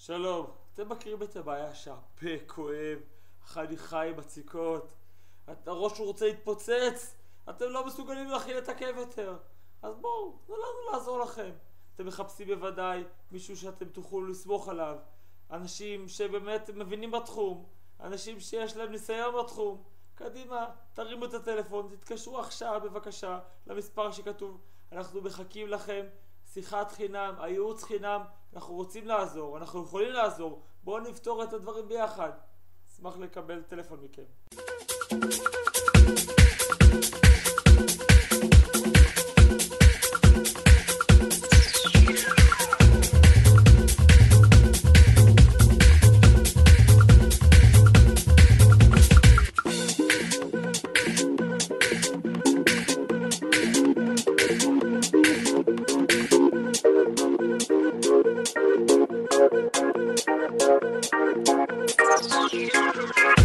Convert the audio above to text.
שלום, אתם מכירים את הבעיה שהפה כואב, החניכה עם הציקות, הראש הוא רוצה להתפוצץ, אתם לא מסוגלים להכיל את הכאב יותר. אז בואו, תנו לנו לעזור לכם. אתם מחפשים בוודאי מישהו שאתם תוכלו לסמוך עליו, אנשים שבאמת מבינים בתחום, אנשים שיש להם ניסיון בתחום. קדימה, תרימו את הטלפון, תתקשרו עכשיו בבקשה למספר שכתוב. אנחנו מחכים לכם, שיחת חינם, הייעוץ חינם. אנחנו רוצים לעזור, אנחנו יכולים לעזור. בואו נפתור את הדברים ביחד. אשמח לקבל טלפון מכם. Yeah.